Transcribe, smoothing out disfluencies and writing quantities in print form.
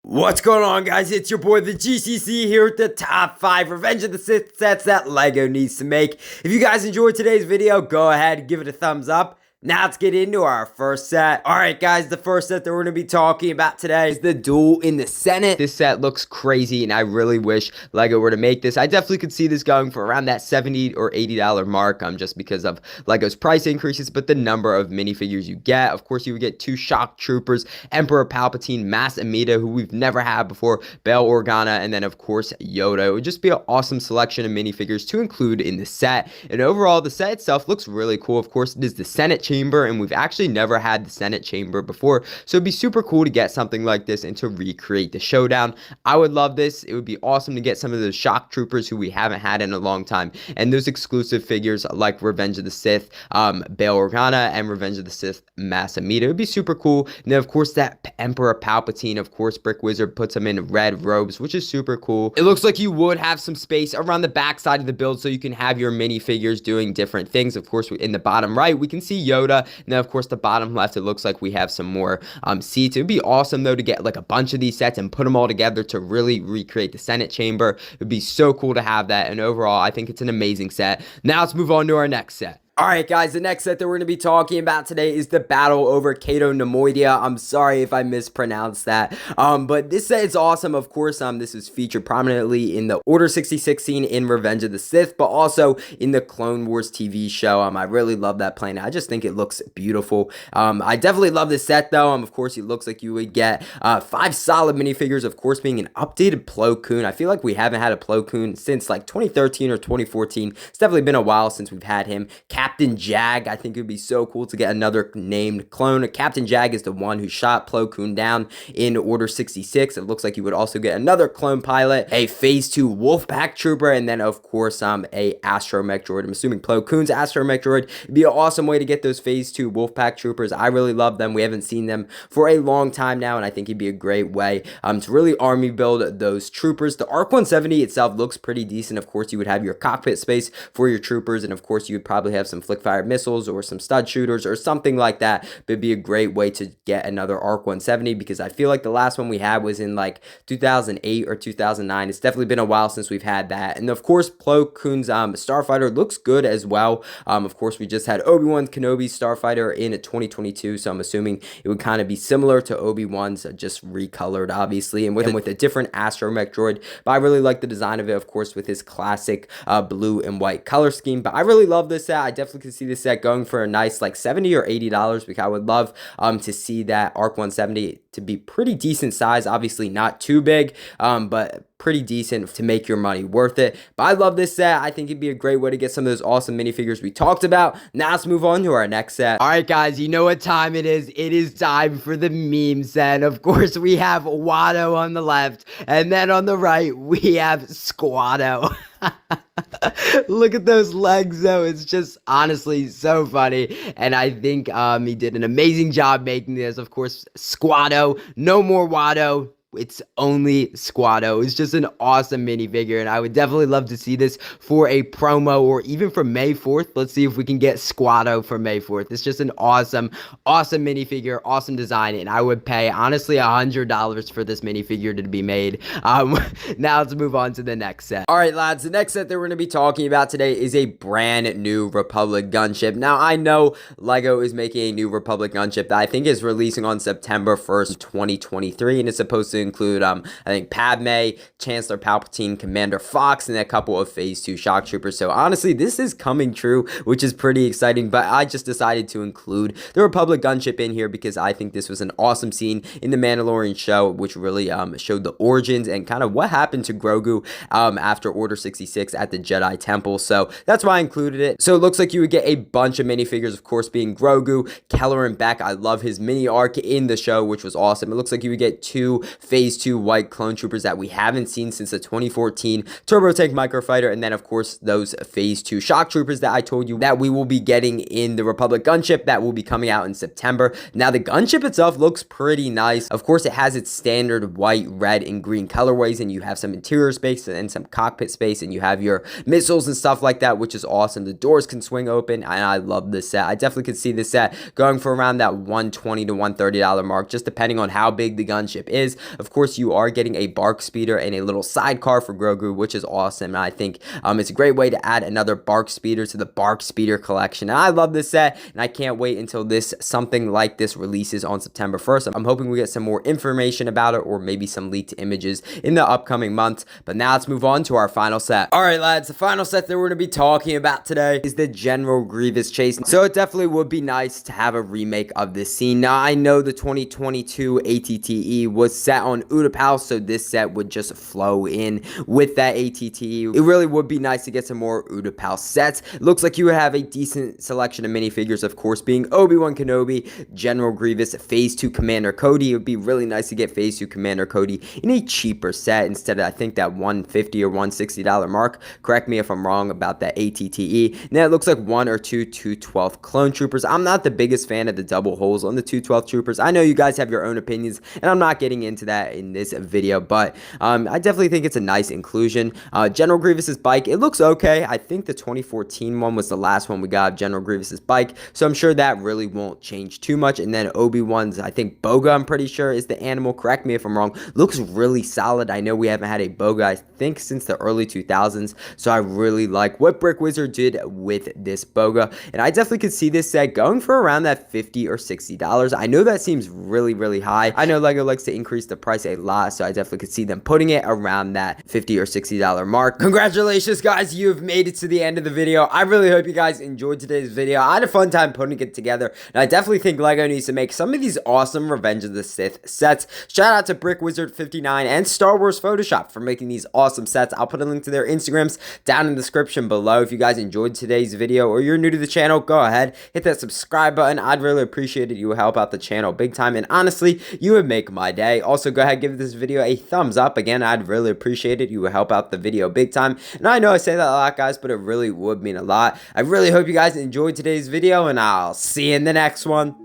What's going on, guys? It's your boy the GCC here with the top 5 Revenge of the Sith sets that LEGO needs to make. If you guys enjoyed today's video, go ahead and give it a thumbs up. Now let's get into our first set. Alright guys, the first set that we're going to be talking about today is the Duel in the Senate. This set looks crazy and I really wish LEGO were to make this. I definitely could see this going for around that $70 or $80 mark just because of LEGO's price increases, but the number of minifigures you get. Of course, you would get 2 Shock Troopers, Emperor Palpatine, Mas Amida, who we've never had before, Bail Organa, and then of course Yoda. It would just be an awesome selection of minifigures to include in the set. And overall, the set itself looks really cool. Of course, it is the Senate chamber, and we've actually never had the Senate chamber before, so it'd be super cool to get something like this and to recreate the showdown. I would love this. It would be awesome to get some of those Shock Troopers who we haven't had in a long time, and those exclusive figures like Revenge of the Sith, Bail Organa, and Revenge of the Sith, Mas Amida. It would be super cool. And then of course that Emperor Palpatine, of course Brick Wizard puts him in red robes, which is super cool. It looks like you would have some space around the back side of the build so you can have your minifigures doing different things. Of course, in the bottom right we can see Yoda. And then, of course, the bottom left, it looks like we have some more seats. It would be awesome, though, to get, like, a bunch of these sets and put them all together to really recreate the Senate chamber. It would be so cool to have that. And overall, I think it's an amazing set. Now, let's move on to our next set. Alright guys, the next set that we're going to be talking about today is the battle over Cato Nemoidia. I'm sorry if I mispronounced that, but this set is awesome. Of course, this is featured prominently in the Order 66 scene in Revenge of the Sith, but also in the Clone Wars TV show. I really love that planet. I just think it looks beautiful. I definitely love this set though. Of course, it looks like you would get 5 solid minifigures, of course, being an updated Plo Koon. I feel like we haven't had a Plo Koon since like 2013 or 2014. It's definitely been a while since we've had him. Captain Jag, I think it would be so cool to get another named clone. Captain Jag is the one who shot Plo Koon down in Order 66. It looks like you would also get another clone pilot, a Phase 2 Wolfpack Trooper, and then of course a Astromech Droid. I'm assuming Plo Koon's Astromech Droid. It'd be an awesome way to get those Phase 2 Wolfpack Troopers. I really love them. We haven't seen them for a long time now, and I think it'd be a great way to really army build those troopers. The ARC 170 itself looks pretty decent. Of course, you would have your cockpit space for your troopers, and of course you would probably have some flick fire missiles or some stud shooters or something like that. But it'd be a great way to get another ARC 170, because I feel like the last one we had was in like 2008 or 2009. It's definitely been a while since we've had that. And of course, Plo Koon's Starfighter looks good as well. Of course, we just had Obi-Wan Kenobi's Starfighter in 2022, so I'm assuming it would kind of be similar to Obi-Wan's, just recolored obviously, and with a different Astromech Droid. But I really like the design of it, of course, with his classic blue and white color scheme. But I really love this set. I definitely can see this set going for a nice like $70 or $80, because I would love to see that ARC 170 to be pretty decent size. Obviously not too big, but pretty decent to make your money worth it. But I love this set. I think it'd be a great way to get some of those awesome minifigures we talked about. Now let's move on to our next set. Alright guys, you know what time it is. It is time for the meme set. Of course, we have Watto on the left, and then on the right we have Squatto. Look at those legs though. It's just honestly so funny, and I think he did an amazing job making this. Of course, Squatto, no more Watto. It's only Squatto. It's just an awesome minifigure, and I would definitely love to see this for a promo or even for May 4th. Let's see if we can get Squatto for May 4th. It's just an awesome minifigure, awesome design, and I would pay, honestly, $100 for this minifigure to be made. Now let's move on to the next set. Alright, lads, the next set that we're going to be talking about today is a brand new Republic gunship. Now, I know LEGO is making a new Republic gunship that I think is releasing on September 1st, 2023, and it's supposed to include, I think, Padme, Chancellor Palpatine, Commander Fox, and a couple of Phase 2 Shock Troopers. So honestly, this is coming true, which is pretty exciting, but I just decided to include the Republic gunship in here because I think this was an awesome scene in the Mandalorian show, which really showed the origins and kind of what happened to Grogu after Order 66 at the Jedi Temple. So that's why I included it. So it looks like you would get a bunch of minifigures, of course, being Grogu, Keller, and Beck. I love his mini arc in the show, which was awesome. It looks like you would get 2 Phase 2 white clone troopers that we haven't seen since the 2014 Turbo Tank Microfighter, and then of course those Phase 2 Shock Troopers that I told you that we will be getting in the Republic gunship that will be coming out in September. Now the gunship itself looks pretty nice. Of course, it has its standard white, red, and green colorways, and you have some interior space and some cockpit space, and you have your missiles and stuff like that, which is awesome. The doors can swing open, and I love this set. I definitely could see this set going for around that $120 to $130 mark, just depending on how big the gunship is. Of course, you are getting a bark speeder and a little sidecar for Grogu, which is awesome. And I think it's a great way to add another bark speeder to the bark speeder collection. And I love this set, and I can't wait until something like this releases on September 1st. I'm hoping we get some more information about it, or maybe some leaked images in the upcoming months. But now let's move on to our final set. All right, lads, the final set that we're going to be talking about today is the General Grievous chase. So it definitely would be nice to have a remake of this scene. Now, I know the 2022 ATTE was set on Utapau, so this set would just flow in with that ATTE. It really would be nice to get some more Utapau sets. It looks like you would have a decent selection of minifigures, of course, being Obi-Wan Kenobi, General Grievous, Phase 2 Commander Cody. It would be really nice to get Phase 2 Commander Cody in a cheaper set instead of, I think, that $150 or $160 mark. Correct me if I'm wrong about that ATTE. Now, it looks like 1 or 2 212 clone troopers. I'm not the biggest fan of the double holes on the 212 troopers. I know you guys have your own opinions, and I'm not getting into that in this video, but I definitely think it's a nice inclusion. General Grievous's bike, it looks okay. I think the 2014 one was the last one we got of General Grievous's bike, so I'm sure that really won't change too much. And then Obi-Wan's, I think Boga, I'm pretty sure, is the animal. Correct me if I'm wrong. Looks really solid. I know we haven't had a Boga, I think, since the early 2000s, so I really like what Brick Wizard did with this Boga, and I definitely could see this set going for around that $50 or $60. I know that seems really, really high. I know LEGO likes to increase the price a lot, so I definitely could see them putting it around that $50 or $60 mark. Congratulations, guys. You have made it to the end of the video. I really hope you guys enjoyed today's video. I had a fun time putting it together, and I definitely think LEGO needs to make some of these awesome Revenge of the Sith sets. Shout out to Brick Wizard 59 and Star Wars Photoshop for making these awesome sets. I'll put a link to their Instagrams down in the description below. If you guys enjoyed today's video or you're new to the channel, go ahead, hit that subscribe button. I'd really appreciate it. You would help out the channel big time, and honestly, you would make my day. Also, go ahead, give this video a thumbs up. Again, I'd really appreciate it. You would help out the video big time, and I know I say that a lot, guys, but it really would mean a lot. I really hope you guys enjoyed today's video, and I'll see you in the next one.